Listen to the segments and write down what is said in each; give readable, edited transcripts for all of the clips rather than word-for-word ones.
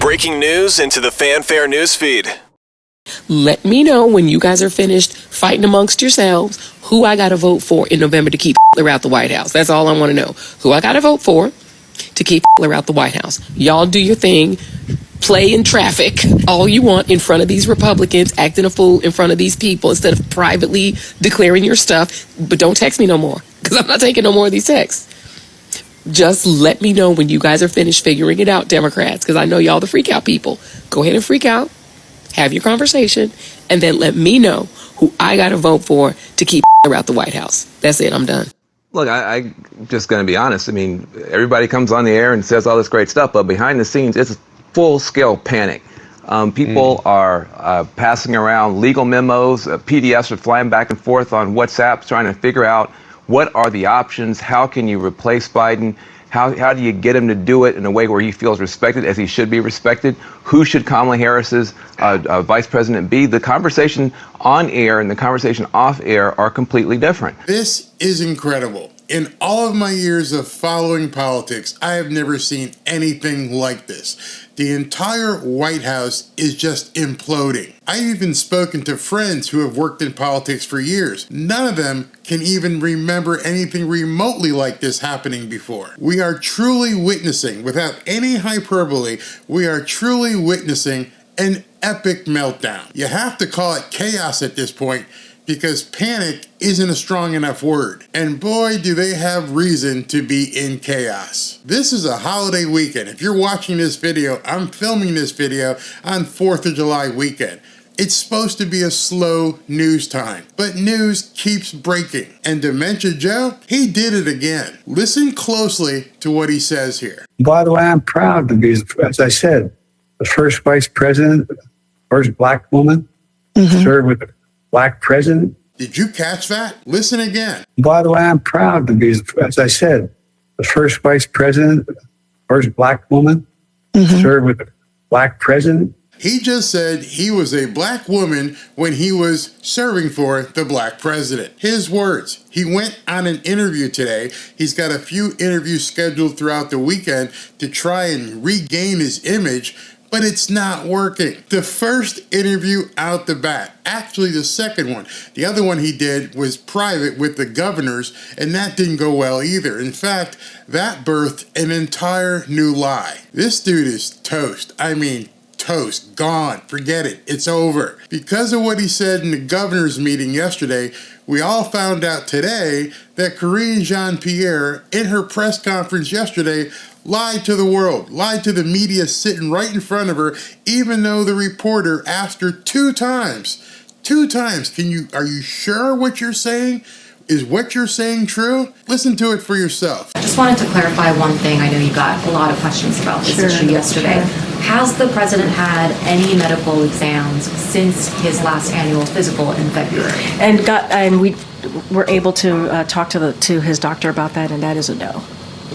Breaking news into the Fanfare newsfeed. Let me know when you guys are finished fighting amongst yourselves who I got to vote for in November to keep her out the White House. That's all I want to know. Who I got to vote for to keep her out the White House. Y'all do your thing. Play in traffic all you want in front of these Republicans, acting a fool in front of these people instead of privately declaring your stuff. But don't text me no more, because I'm not taking no more of these texts. Just let me know when you guys are finished figuring it out, Democrats, because I know y'all the freak out people. Go ahead and freak out, have your conversation, and then let me know who I got to vote for to keep her out the White House. That's it. I'm done. Look, I'm just going to be honest. I mean, everybody comes on the air and says all this great stuff, but behind the scenes, it's full-scale panic. People are passing around legal memos, PDFs are flying back and forth on WhatsApp, trying to figure out what are the options, how can you replace Biden, how do you get him to do it in a way where he feels respected as he should be respected, who should Kamala Harris's vice president be? The conversation on air and the conversation off air are completely different. This is incredible. In all of my years of following politics, I have never seen anything like this. The entire White House is just imploding. I've even spoken to friends who have worked in politics for years. None of them can even remember anything remotely like this happening before. We are truly witnessing, without any hyperbole, we are truly witnessing an epic meltdown. You have to call it chaos at this point, because panic isn't a strong enough word. And boy, do they have reason to be in chaos. This is a holiday weekend. If you're watching this video, I'm filming this video on 4th of July weekend. It's supposed to be a slow news time, but news keeps breaking. And Dementia Joe, he did it again. Listen closely to what he says here. By the way, I'm proud to be, as I said, the first vice president, first black woman to serve with the black president. Did you catch that? Listen again. By the way, I'm proud to be, as I said, the first vice president, first black woman to serve with the black president. He just said he was a black woman when he was serving for the black president. His words. He went on an interview today. He's got a few interviews scheduled throughout the weekend to try and regain his image, but it's not working. The first interview out the bat, actually the second one, the other one he did was private with the governors, and that didn't go well either. In fact, that birthed an entire new lie. This dude is toast. I mean, toast, gone, forget it, it's over. Because of what he said in the governor's meeting yesterday, we all found out today that Karine Jean-Pierre, in her press conference yesterday, lied to the world, lied to the media sitting right in front of her, even though the reporter asked her two times, are you sure what you're saying? Is what you're saying true? Listen to it for yourself. I just wanted to clarify one thing. I know you got a lot of questions about this issue yesterday. Has the president had any medical exams since his last annual physical in February? And we were able to talk to his doctor about that, and that is a no.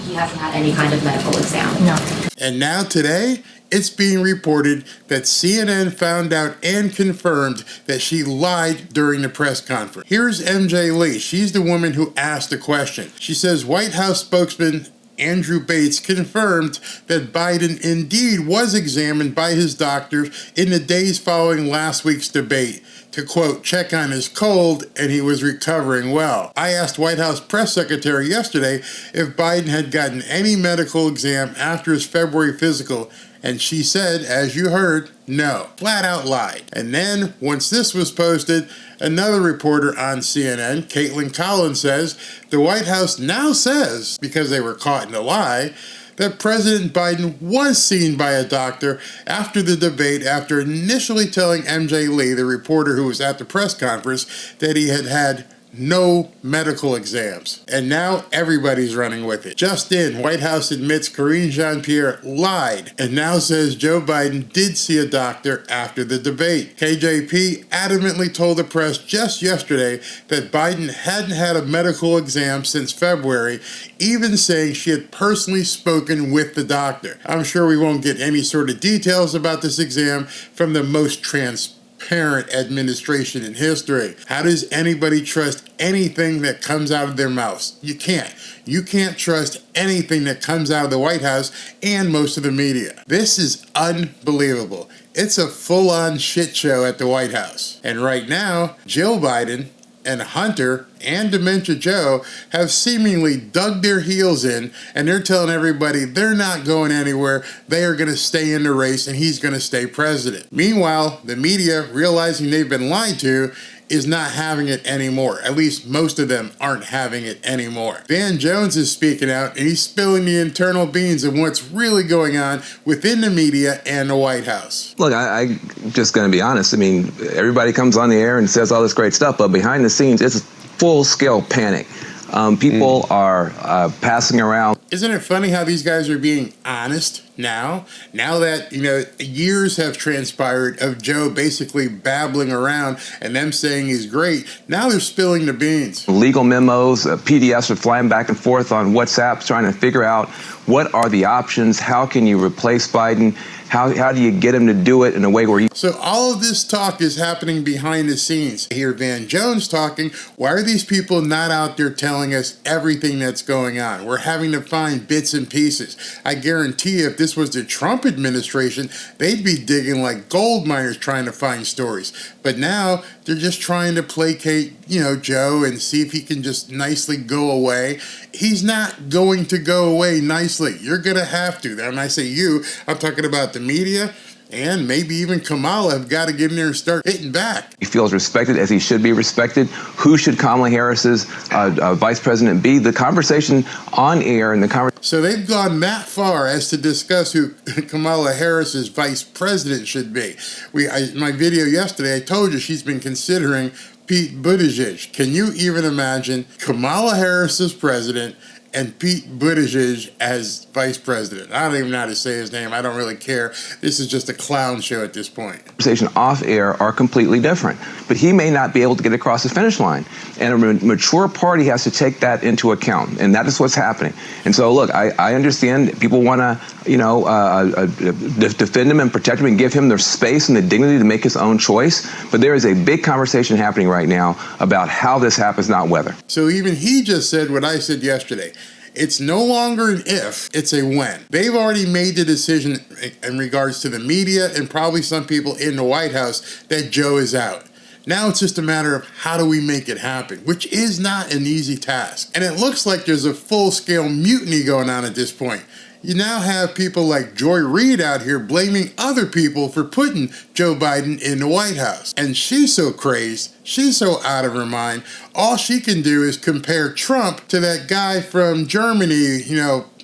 He hasn't had any kind of medical exam? No. And now today, it's being reported that CNN found out and confirmed that she lied during the press conference. Here's MJ Lee. She's the woman who asked the question. She says White House spokesman Andrew Bates confirmed that Biden indeed was examined by his doctors in the days following last week's debate to, quote, check on his cold, and he was recovering well. I asked White House press secretary yesterday if Biden had gotten any medical exam after his February physical, and she said, as you heard, no, flat out lied. And then, once this was posted, another reporter on CNN, Caitlin Collins, says the White House now says, because they were caught in a lie, that President Biden was seen by a doctor after the debate after initially telling MJ Lee, the reporter who was at the press conference, that he had no medical exams. And now everybody's running with it. Just in, White House admits Karine Jean-Pierre lied and now says Joe Biden did see a doctor after the debate. KJP adamantly told the press just yesterday that Biden hadn't had a medical exam since February, even saying she had personally spoken with the doctor. I'm sure we won't get any sort of details about this exam from the most transparent transparent administration in history. How does anybody trust anything that comes out of their mouths? You can't. You can't trust anything that comes out of the White House and most of the media. This is unbelievable. It's a full-on shit show at the White House. And right now, Jill Biden and Hunter and Dementia Joe have seemingly dug their heels in, and they're telling everybody they're not going anywhere. They are going to stay in the race, and he's going to stay president. Meanwhile, the media, realizing they've been lied to, is not having it anymore. At least most of them aren't having it anymore. Van Jones is speaking out, and he's spilling the internal beans of what's really going on within the media and the White House. Look, I'm just going to be honest. I mean, everybody comes on the air and says all this great stuff, but behind the scenes, it's full-scale panic. People are passing around. Isn't it funny how these guys are being honest now? Now that, years have transpired of Joe basically babbling around and them saying he's great, now they're spilling the beans. Legal memos, PDFs are flying back and forth on WhatsApp, trying to figure out what are the options, how can you replace Biden, how do you get him to do it in a way where you... So all of this talk is happening behind the scenes. I hear Van Jones talking. Why are these people not out there telling us everything that's going on? We're having to find bits and pieces. I guarantee you, if this was the Trump administration, they'd be digging like gold miners trying to find stories. But now they're just trying to placate, Joe and see if he can just nicely go away. He's not going to go away nicely. You're going to have to. When I say you, I'm talking about the media, and maybe even Kamala have got to get in there and start hitting back. He feels respected as he should be respected. Who should Kamala Harris's vice president be? The conversation on air and the conversation... So they've gone that far as to discuss who Kamala Harris's vice president should be. My video yesterday, I told you she's been considering Pete Buttigieg. Can you even imagine Kamala Harris as president and Pete Buttigieg as vice president? I don't even know how to say his name. I don't really care. This is just a clown show at this point. Conversation off air are completely different, but he may not be able to get across the finish line. And a mature party has to take that into account, and that is what's happening. And so, look, I understand people want to, defend him and protect him and give him their space and the dignity to make his own choice. But there is a big conversation happening right now about how this happens, not whether. So even he just said what I said yesterday. It's no longer an if, it's a when. They've already made the decision in regards to the media and probably some people in the White House that Joe is out. Now it's just a matter of how do we make it happen, which is not an easy task. And it looks like there's a full-scale mutiny going on at this point. You now have people like Joy Reid out here blaming other people for putting Joe Biden in the White House. And she's so crazed, she's so out of her mind, all she can do is compare Trump to that guy from Germany,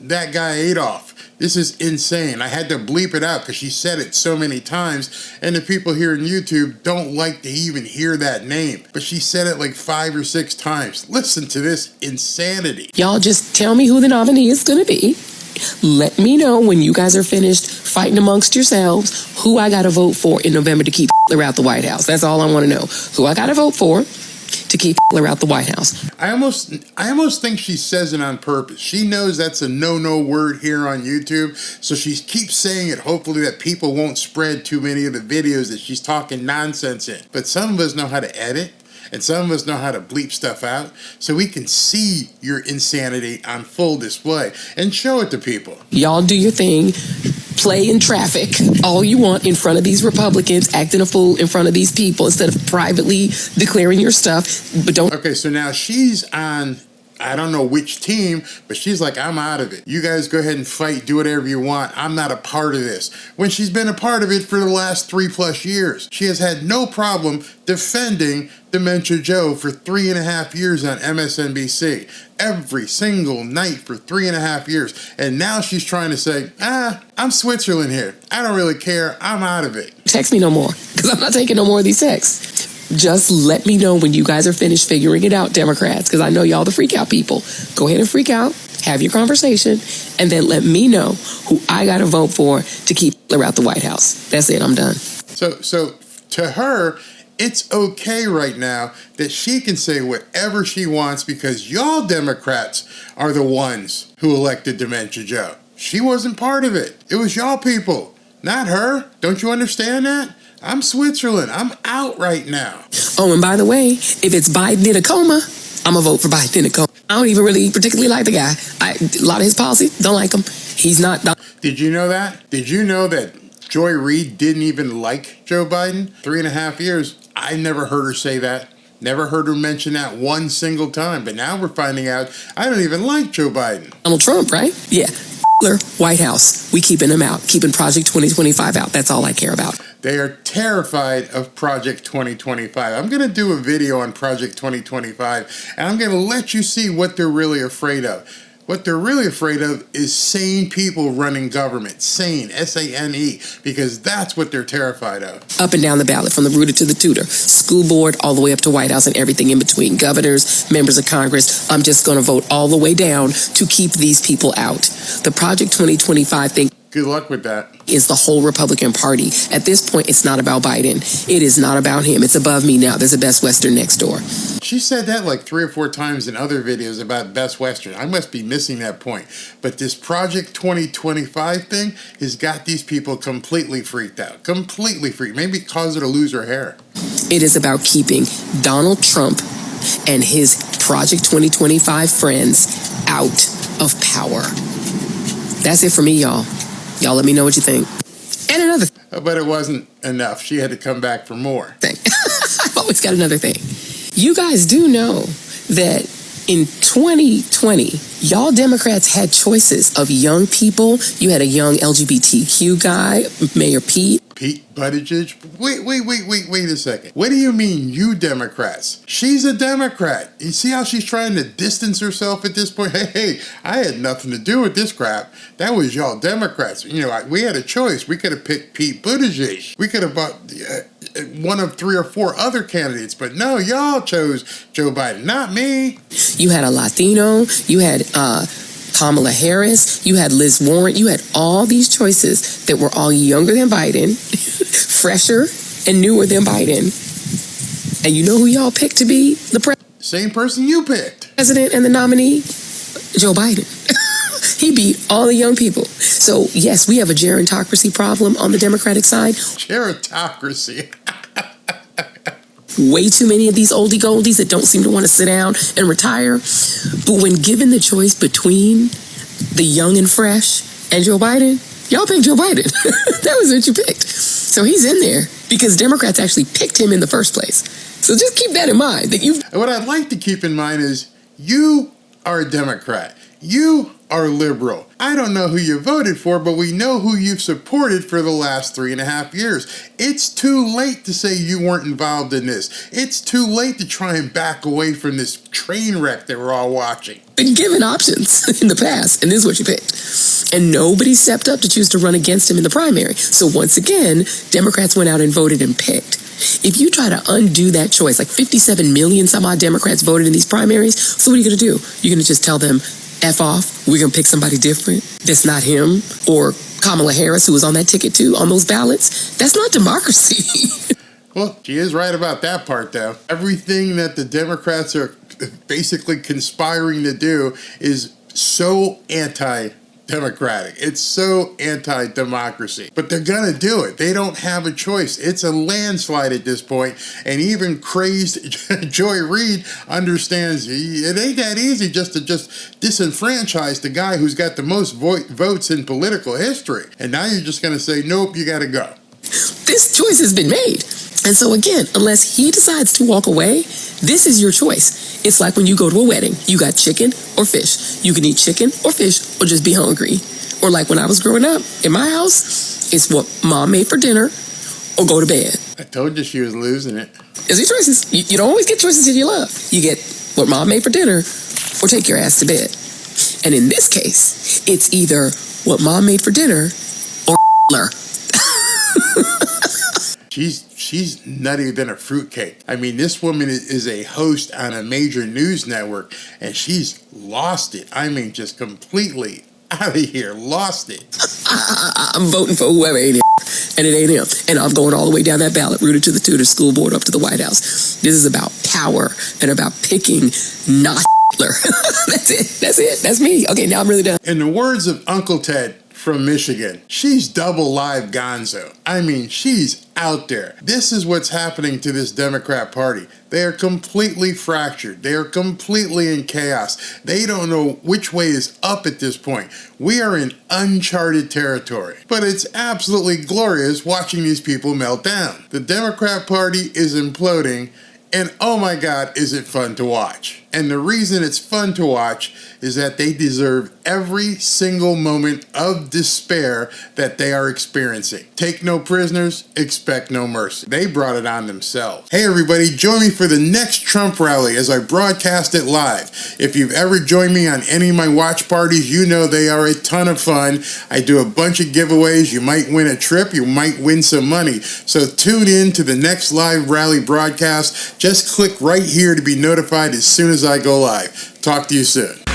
that guy Adolf. This is insane. I had to bleep it out because she said it so many times, and the people here on YouTube don't like to even hear that name. But she said it like 5 or 6 times. Listen to this insanity. Y'all just tell me who the nominee is going to be. Let me know when you guys are finished fighting amongst yourselves who I got to vote for in November to keep her out the White House. That's all I want to know. Who I got to vote for to keep her out the White House. I almost think she says it on purpose. She knows that's a no-no word here on YouTube, so she keeps saying it, hopefully that people won't spread too many of the videos that she's talking nonsense in. But some of us know how to edit, and some of us know how to bleep stuff out, so we can see your insanity on full display and show it to people. Y'all do your thing. Play in traffic all you want in front of these Republicans, acting a fool in front of these people instead of privately declaring your stuff. But don't. Okay, so now she's on, I don't know which team, but she's like, I'm out of it. You guys go ahead and fight, do whatever you want. I'm not a part of this. When she's been a part of it for the last 3+ years. She has had no problem defending Dementia Joe for 3.5 years on MSNBC. Every single night for 3.5 years. And now she's trying to say, I'm Switzerland here. I don't really care. I'm out of it. Text me no more, because I'm not taking no more of these texts. Just let me know when you guys are finished figuring it out, Democrats, because I know y'all the freak out people. Go ahead and freak out, have your conversation, and then let me know who I got to vote for to keep her out the White House. That's it. I'm done. So to her, it's okay right now that she can say whatever she wants because y'all Democrats are the ones who elected Dementia Joe. She wasn't part of it. It was y'all people, not her. Don't you understand that? I'm Switzerland. I'm out right now. Oh, and by the way, if it's Biden in a coma, I'm going to vote for Biden in a coma. I don't even really particularly like the guy. A lot of his policies, don't like him. He's not. Did you know that? Did you know that Joy Reid didn't even like Joe Biden? 3.5 years. I never heard her say that. Never heard her mention that one single time. But now we're finding out I don't even like Joe Biden. Donald Trump, right? Yeah. White House. We keeping him out. Keeping Project 2025 out. That's all I care about. They are terrified of Project 2025. I'm going to do a video on Project 2025, and I'm going to let you see what they're really afraid of. What they're really afraid of is sane people running government. Sane, S-A-N-E, because that's what they're terrified of. Up and down the ballot, from the rooter to the tutor, school board, all the way up to White House and everything in between. Governors, members of Congress. I'm just going to vote all the way down to keep these people out. The Project 2025 thing. Good luck with that. Is the whole Republican Party. At this point, it's not about Biden. It is not about him. It's above me now. There's a Best Western next door. She said that like 3 or 4 times in other videos about Best Western. I must be missing that point. But this Project 2025 thing has got these people completely freaked out. Completely freaked. Maybe cause her to lose her hair. It is about keeping Donald Trump and his Project 2025 friends out of power. That's it for me, y'all. Y'all let me know what you think. And another But it wasn't enough. She had to come back for more. thing. I've always got another thing. You guys do know that in 2020, y'all Democrats had choices of young people. You had a young LGBTQ guy, Mayor Pete. Pete Buttigieg? Wait a second. What do you mean, you Democrats? She's a Democrat. You see how she's trying to distance herself at this point? Hey, I had nothing to do with this crap. That was y'all Democrats. You know, we had a choice. We could have picked Pete Buttigieg. We could have bought one of 3 or 4 other candidates, but no, y'all chose Joe Biden, not me. You had a Latino. You had Kamala Harris, you had Liz Warren, you had all these choices that were all younger than Biden, fresher and newer than Biden. And you know who y'all picked to be the Same person you picked. president and the nominee? Joe Biden. He beat all the young people. So yes, we have a gerontocracy problem on the Democratic side. Gerontocracy. Way too many of these oldie goldies that don't seem to want to sit down and retire. But when given the choice between the young and fresh and Joe Biden, y'all picked Joe Biden. That was what you picked. So he's in there because Democrats actually picked him in the first place. So just keep that in mind. What I'd like to keep in mind is you are a Democrat. You are liberal. I don't know who you voted for, but we know who you've supported for the last 3.5 years. It's too late to say you weren't involved in this. It's too late to try and back away from this train wreck that we're all watching. Been given options in the past, and this is what you picked. And nobody stepped up to choose to run against him in the primary. So once again, Democrats went out and voted and picked. If you try to undo that choice, like 57 million some odd Democrats voted in these primaries, so what are you going to do? You're going to just tell them, F off, we're going to pick somebody different that's not him, or Kamala Harris, who was on that ticket too, on those ballots? That's not democracy. Well, she is right about that part, though. Everything that the Democrats are basically conspiring to do is so anti-democratic. It's so anti-democracy. But they're going to do it. They don't have a choice. It's a landslide at this point. And even crazed Joy Reid understands it ain't that easy just to disenfranchise the guy who's got the most votes in political history. And now you're just going to say, nope, you got to go. This choice has been made. And so again, unless he decides to walk away, this is your choice. It's like when you go to a wedding, you got chicken or fish. You can eat chicken or fish or just be hungry. Or like when I was growing up in my house, it's what mom made for dinner or go to bed. I told you she was losing it. It's your choices. You don't always get choices that you love. You get what mom made for dinner or take your ass to bed. And in this case, it's either what mom made for dinner or her. She's nuttier than a fruitcake. I mean, this woman is a host on a major news network, and she's lost it. I mean, just completely out of here, lost it. I'm voting for whoever ain't him, and it ain't him. And I'm going all the way down that ballot, rooted to the tutor, school board, up to the White House. This is about power and about picking not Hitler. That's it. That's me. Okay, now I'm really done. In the words of Uncle Ted from Michigan. She's double live gonzo. I mean, she's out there. This is what's happening to this Democrat Party. They are completely fractured. They are completely in chaos. They don't know which way is up at this point. We are in uncharted territory. But it's absolutely glorious watching these people melt down. The Democrat Party is imploding, and oh my God, is it fun to watch. And the reason it's fun to watch is that they deserve every single moment of despair that they are experiencing. Take no prisoners, expect no mercy. They brought it on themselves. Hey everybody, join me for the next Trump rally as I broadcast it live. If you've ever joined me on any of my watch parties, you know they are a ton of fun. I do a bunch of giveaways. You might win a trip, you might win some money. So tune in to the next live rally broadcast. Just click right here to be notified as soon as I go live. Talk to you soon.